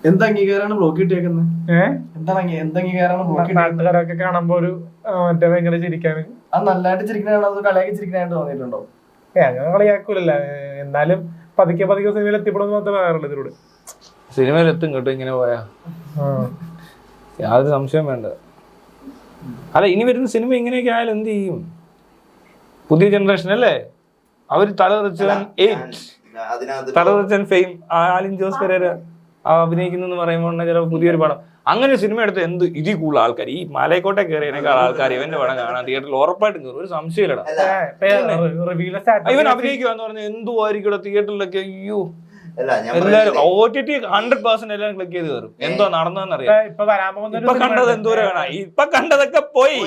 എന്ത് അംഗീകാരമാണ് ബ്ലോക്ക് കിട്ടിയേക്കുന്നത്? എന്ത് അംഗീകാരമാണ് നാട്ടുകാരൊക്കെ കാണുമ്പോ ഒരു മറ്റേ ഭയങ്കര ചിരിക്കാന് അത് നല്ലതായിട്ട് ചിരിക്കണാണോ അത് കളിയാക്കി ചിരിക്കണായിട്ട് തോന്നിയിട്ടുണ്ടോ? അങ്ങനെ കളിയാക്കൂലല്ല. എന്നാലും പതുക്കെ പതുക്കെ സിനിമയിൽ എത്തിപ്പെടുന്ന മാത്രമേ പറയാറുള്ളൂ ഇതിലൂടെ. സിനിമയിൽ എത്തും കേട്ടോ ഇങ്ങനെ പോയാ, യാതൊരു സംശയം വേണ്ട. അല്ല, ഇനി വരുന്ന സിനിമ ഇങ്ങനെയൊക്കെ ആയാലും എന്ത് ചെയ്യും? പുതിയ ജനറേഷൻ അല്ലേ അവര് തലതെറിച്ചൻ ഫെയിം ആലിൻ ജോസ് പെരേര അഭിനയിക്കുന്നു പറയുമ്പോൾ ചിലപ്പോൾ പുതിയൊരു പടം അങ്ങനെ സിനിമ എടുത്ത് എന്ത് ഇതിൽ കൂടുതൽ ആൾക്കാർ ഈ മലയക്കോട്ടെ കയറിയതിനേക്കാൾ ആൾക്കാർ ഇവന്റെ പടം കാണാൻ തിയേറ്ററിൽ ഉറപ്പായിട്ടും കയറും. ഒരു സംശയമില്ലടാ. ഇവൻ അഭിനയിക്കുവാന്ന് പറഞ്ഞാൽ എന്തു ആയിരിക്കും തിയേറ്ററിലൊക്കെ. അയ്യോ, എല്ലാരും OTT 100% എല്ലാരും ക്ലിക്ക് ചെയ്ത് കയറും. എന്തോ നടന്നതെന്ന് അറിയാം. ഇപ്പൊ കണ്ടത് എന്തോരാണ്, ഇപ്പൊ കണ്ടതൊക്കെ പോയി.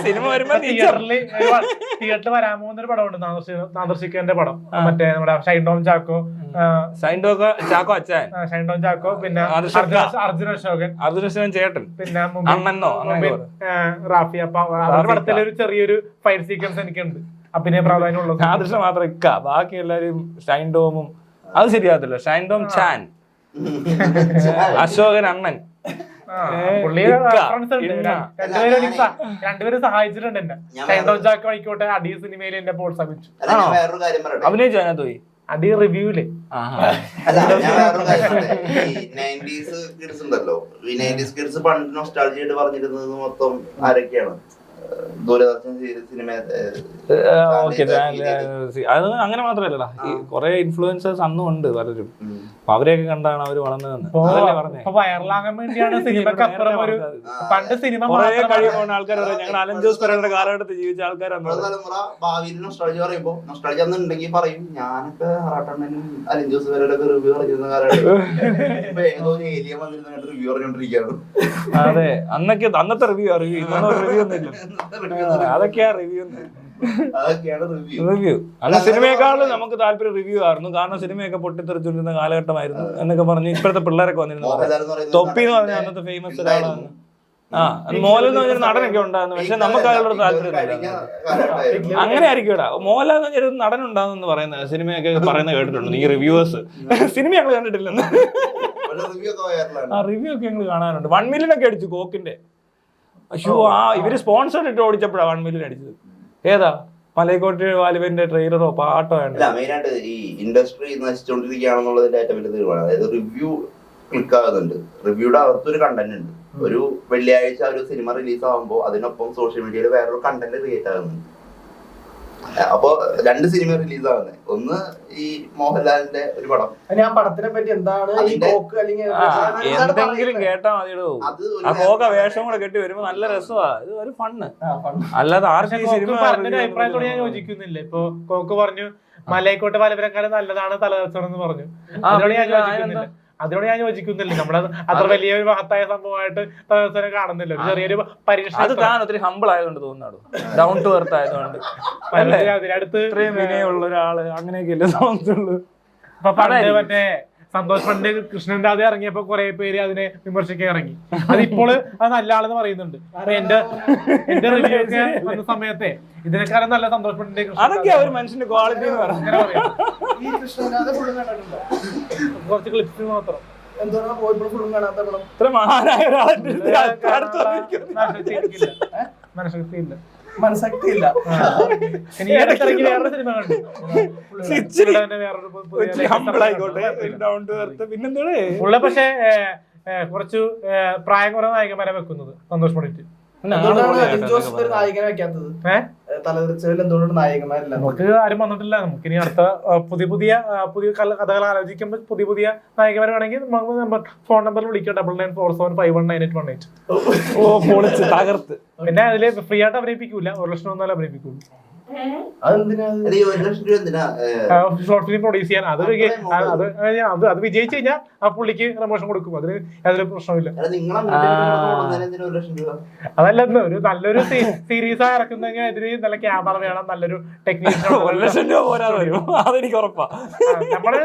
സിനിമ വരുമ്പോ തിയേറ്ററിൽ വരാൻ പോകുന്ന ഒരു പടമുണ്ട്, നാദർശിക്കന്റെ പടം. മറ്റേ നമ്മുടെ ഷൈൻഡോം ചാക്കോ അച്ഛൻ, ഷൈൻഡോം ചാക്കോ, പിന്നെ അർജുൻ അശോകൻ ചേട്ടൻ, പിന്നെ അണ്ണനോ റാഫി. അപ്പൊ അവരുടെ പടത്തിലെ ഒരു ചെറിയൊരു ഫൈറ്റ് സീക്വൻസ് എനിക്കുണ്ട്, അഭിനയ പ്രാധാന്യമുള്ളത്. ആദർശം മാത്രം ഇക്ക, ബാക്കി എല്ലാരും ഷൈൻഡോമും അത് ശരിയാകത്തില്ല. ഷൈൻഡോം ചാൻ, അശോകൻ അണ്ണൻ, രണ്ടുപേരും സഹായിച്ചിട്ടുണ്ട് എന്നെ. ഷൈൻഡോം ചാക്കോ ആയിക്കോട്ടെ അടി സിനിമയിൽ എന്നെ പ്രോത്സാഹിപ്പിച്ചു. അഭിനയിച്ചു അതിനകത്ത് പോയി അടി റിവ്യൂല്. പണ്ട് നൊസ്റ്റാൾജിയായിട്ട് പറഞ്ഞിരുന്നത് മൊത്തം ആരൊക്കെയാണ്? ദൂരദർശൻ സിനിമ. അത് അങ്ങനെ മാത്രല്ലടാ, ഈ കൊറേ ഇൻഫ്ലുവൻസേഴ്സ് അന്നും ഉണ്ട് പലരും. അവരെയൊക്കെ കണ്ടാണ് അവര് വളർന്നതെന്ന് വൈറലാകാൻ വേണ്ടിയാണ് സിനിമക്കപ്പുറം ഒരു പണ്ട് സിനിമ കഴിയുമ്പോൾ ആൾക്കാർ ഞങ്ങൾ അലൻ ജോസ് പെരേരയുടെ കാലഘട്ടത്തിൽ ജീവിച്ച ആൾക്കാരാണ്. ഭാവിയിൽ നൊസ്റ്റാൾജി പറയുമ്പോ നൊസ്റ്റാൾജി അന്നുണ്ടെങ്കിൽ പറയും ഞാനിപ്പോ റാട്ടണ്ണനും അലൻ ജോസ് പെരേരയുടെ റിവ്യൂ പറഞ്ഞിരുന്ന കാലഘട്ടം ഏതോ ഏലിയ വന്നിരുന്ന റിവ്യൂ പറഞ്ഞോണ്ടിരിക്കുകയാണ്. അതെ, അന്നത്തെ റിവ്യൂ റിവ്യൂ ഒന്നും ഇല്ല. അതൊക്കെയാ റിവ്യൂ. അല്ല, സിനിമയെക്കാളും നമുക്ക് താല്പര്യം റിവ്യൂ ആയിരുന്നു. കാരണം സിനിമയൊക്കെ പൊട്ടിത്തെറിച്ചോണ്ടിരുന്ന കാലഘട്ടമായിരുന്നു എന്നൊക്കെ പറഞ്ഞ് ഇപ്പോഴത്തെ പിള്ളേരൊക്കെ വന്നിരുന്നു. തൊപ്പി എന്ന് പറഞ്ഞാൽ അന്നത്തെ ഫേമസ് ഒരാളാണ്. മോഹൻലാൽ എന്ന് പറഞ്ഞൊരു നടനൊക്കെ ഉണ്ടായിരുന്നു, പക്ഷെ നമുക്ക് അതിലുള്ള താല്പര്യം അങ്ങനെ ആയിരിക്കൂടാ. മോഹൻലാൽ എന്ന് പറഞ്ഞൊരു നടൻ ഉണ്ടാകുന്നെന്ന് പറയുന്നത് സിനിമയൊക്കെ പറയുന്നത് കേട്ടിട്ടുണ്ട് ഈ റിവ്യൂവേഴ്സ്. സിനിമ ഞങ്ങൾ കണ്ടിട്ടില്ലെന്ന്. റിവ്യൂ ഒക്കെ ഞങ്ങൾ കാണാനുണ്ട്. 1 million ഒക്കെ അടിച്ചു കോക്കിന്റെ. അയ്യോ, ഇവര് സ്പോൺസർ ഇട്ട് ഓടിച്ചപ്പോഴാണ് 1 million അടിച്ചത്. ഏതാ മലയക്കോട്ടെ വാലുവിന്റെ ട്രെയിലറോ പാട്ടോ ആണ്. മെയിനായിട്ട് ഈ ഇൻഡസ്ട്രി നശിച്ചുകൊണ്ടിരിക്കുകയാണെന്നുള്ളതിന്റെ ഏറ്റവും വലിയ തീരുമാനം. അതായത് റിവ്യൂ ക്ലിക്ക് ആകുന്നുണ്ട്, റിവ്യൂടെ അകത്തൊരു കണ്ടന്റ് ഉണ്ട്. ഒരു വെള്ളിയാഴ്ച ഒരു സിനിമ റിലീസ് ആകുമ്പോൾ അതിനൊപ്പം സോഷ്യൽ മീഡിയയിൽ വേറൊരു കണ്ടന്റ് ക്രിയേറ്റ് ആകുന്നുണ്ട്. അപ്പൊ 2 സിനിമ റിലീസ് ആകുന്നത്. ഒന്ന് ഈ മോഹൻലാലിന്റെ ഒരു പടം. ആ പടത്തിനെ പറ്റി എന്താണ് എന്തെങ്കിലും കേട്ടാ മതിയോ? ആ കോക വേഷം കൂടെ കെട്ടി വരുമ്പോ നല്ല രസമാ, ഇത് ഒരു ഫണ്ണ്. അല്ലാതെ ആർക്കും സിനിമ അഭിപ്രായത്തോട് ഞാൻ യോജിക്കുന്നില്ല. ഇപ്പൊ കോക്ക് പറഞ്ഞു മലയക്കോട്ടെ വാലപുരക്കാലം നല്ലതാണ് തലകച്ചവടം എന്ന് പറഞ്ഞു. അതിനോട് ഞാൻ യോജിക്കുന്നില്ല. നമ്മളത് അത്ര വലിയൊരു മഹത്തായ സംഭവമായിട്ട് കാണുന്നില്ല. ഒരു ചെറിയൊരു പരീക്ഷ. അത് താൻ ഒത്തിരി ഹമ്പിൾ ആയതുകൊണ്ട് തോന്നുന്നു, ഡൗൺ ടു എർത്ത് ആയതുകൊണ്ട്. അതിനടുത്ത് ഇത്രയും വിനയുള്ള ഒരാള് അങ്ങനെയൊക്കെയല്ലേ തോന്നുന്നുള്ളൂ. ഇപ്പൊ പണ്ട് മറ്റേ സന്തോഷ് പണ്ട് കൃഷ്ണന്റെ അത് ഇറങ്ങിയപ്പോ കുറെ പേര് അതിനെ വിമർശിക്കാൻ ഇറങ്ങി. അതിപ്പോൾ അത് നല്ല ആളെന്ന് പറയുന്നുണ്ട്. അപ്പൊ എന്റെ റിവ്യൂ ഒക്കെ വന്ന സമയത്തെ ഇതിനേക്കാളും നല്ല സന്തോഷ് പണ്ടിന്റെ അതൊക്കെ ഒരു മനുഷ്യന്റെ ക്വാളിറ്റി എന്ന് പറയാം. കുറച്ച് ക്ലിപ്സ് മാത്രം. ഇത്ര മഹാനായ മനസ്സില്ല മനസ്സക്തിയില്ല. പുള്ള പക്ഷെ കുറച്ചു പ്രായം കുറവ് നായകന്മാരെ വെക്കുന്നത് സന്തോഷ് പണ്ടിട്ട്. നായകനെ വെക്കാത്തത് തലതിരിച്ചതിൽ എന്തുകൊണ്ട് നായകന്മാരില്ല? നമുക്ക് ആരും വന്നിട്ടില്ല. നമുക്ക് ഇനി അടുത്ത പുതിയ കഥകൾ ആലോചിക്കുമ്പോൾ പുതിയ നായകന്മാർ വേണമെങ്കിൽ നമുക്ക് ഫോൺ നമ്പറിൽ വിളിക്കാം. 9947519818. തകർത്ത്. പിന്നെ അതില് ഫ്രീ ആയിട്ട് അഭിനയിപ്പിക്കൂല, 1 ലക്ഷം ഒന്നാലും അഭിനയിപ്പിക്കൂല. ഷോർട്ട് ഫിലിം പ്രൊഡ്യൂസ് ചെയ്യാൻ അത് വിജയിച്ചു കഴിഞ്ഞാൽ ആ പുള്ളിക്ക് പ്രമോഷൻ കൊടുക്കും. അതിന് യാതൊരു പ്രശ്നമില്ല. അതല്ല, ഒരു നല്ലൊരു സീരീസ് ഇറക്കുന്നെങ്കിൽ അതിന് നല്ല ക്യാമറ വേണം, നല്ലൊരു ടെക്നീഷ്യൻ. നമ്മള്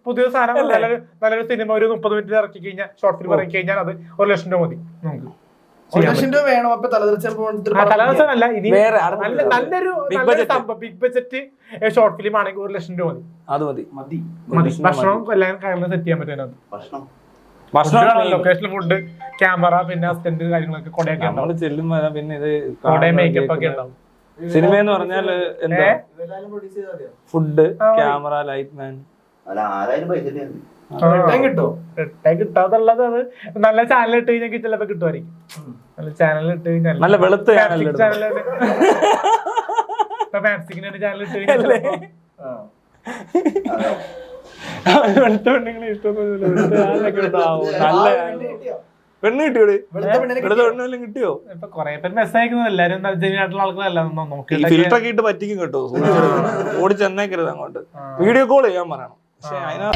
പുതിയ സാധനം നല്ലൊരു സിനിമ ഒരു 30 മിനിറ്റ് ഇറക്കി കഴിഞ്ഞാൽ, ഷോർട്ട് ഫിലിം ഇറക്കി കഴിഞ്ഞാൽ അത് 1 ലക്ഷം രൂപ മതി നമുക്ക്. 1 ലക്ഷം രൂപ വേണം. അപ്പൊ തലതെറിച്ചല്ല, ഇനി നല്ലൊരു ബിഗ് ബഡ്ജറ്റ് ഷോർട്ട് ഫിലിം ആണെങ്കിൽ 1 ലക്ഷം രൂപ മതി. അത് മതി. ഭക്ഷണം എല്ലാം സെറ്റ് ചെയ്യാൻ പറ്റും. ലൊക്കേഷനിൽ ഫുഡ്, ക്യാമറ, പിന്നെ അസിസ്റ്റന്റ് കാര്യങ്ങളൊക്കെ കൊടയൊക്കെ നമ്മള് ചെല്ലുമ്പോ പിന്നെ ഇത് കൊടയും മേക്കപ്പ് ഒക്കെ ഉണ്ടാവും. സിനിമ എന്ന് പറഞ്ഞാൽ എന്താ ഫുഡ്, ക്യാമറ, ലൈറ്റ് മാൻ, അല്ല ആരായാലും പൈസ കിട്ടോ കിട്ടാതുള്ളത് അത് നല്ല ചാനൽ ഇട്ട് കഴിഞ്ഞാൽ ചിലപ്പോ കിട്ടുമായിരിക്കും. നല്ല ചാനൽ ഇട്ട് കഴിഞ്ഞാൽ നല്ല വെളുത്ത ചാനൽ ഇപ്പൊ മാപ്സിക്കിന്റെ ചാനൽ ഇട്ട് കഴിഞ്ഞാൽ വെളുത്ത പെണ്ണുങ്ങളെ ഇഷ്ടമൊന്നും നല്ല പെണ്ണ് കിട്ടിയോടെ വെളുത്ത പെണ്ണെല്ലാം കിട്ടിയോ? ഇപ്പൊ കൊറേ പേര് മെസ്സേജ് അയക്കുന്നത് എല്ലാരും ജെന്യൂനായിട്ടുള്ള ആൾക്കാരല്ല നോക്കി ഫിൽറ്റർ ഒക്കെ ഇട്ട് പറ്റിക്കും കേട്ടോ. ഓടി ചെന്നേക്കരുത് അങ്ങോട്ട്, വീഡിയോ കോൾ ചെയ്യാൻ പറയണം. പക്ഷെ അതിനാ